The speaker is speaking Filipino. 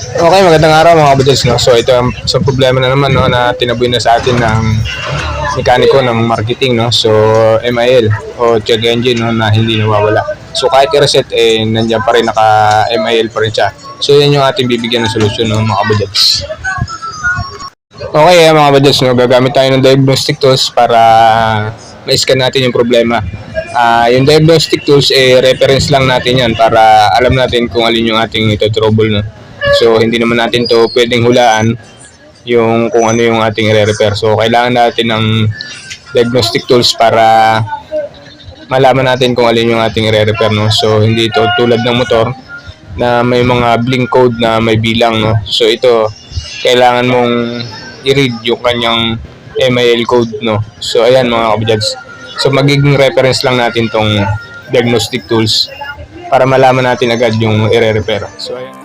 Okay, magandang araw mga kabadyans, no? So ito ang sa problema na naman, no, na tinaboy na sa atin ng mekaniko ng marketing, no? So MIL o check engine, no, na hindi nawawala. So kahit i-reset, nandiyan pa rin, naka MIL pa rin siya. So yan yung ating bibigyan ng solusyon, no, mga kabadyans. Okay, mga kabadyans, no, gagamit tayo ng diagnostic tools para ma-scan natin yung problema. Yung diagnostic tools, reference lang natin yan para alam natin kung alin yung ating ito trouble, no? So hindi naman natin to pwedeng hulaan yung kung ano yung ating i-repair. So kailangan natin ng diagnostic tools para malaman natin kung alin yung ating i-repair, no? So hindi ito tulad ng motor na may mga blink code na may bilang, no? So ito kailangan mong i-read yung kanyang MIL code, no? So ayan mga kabadyans. So magiging reference lang natin tong diagnostic tools para malaman natin agad yung i-repair. So ayan.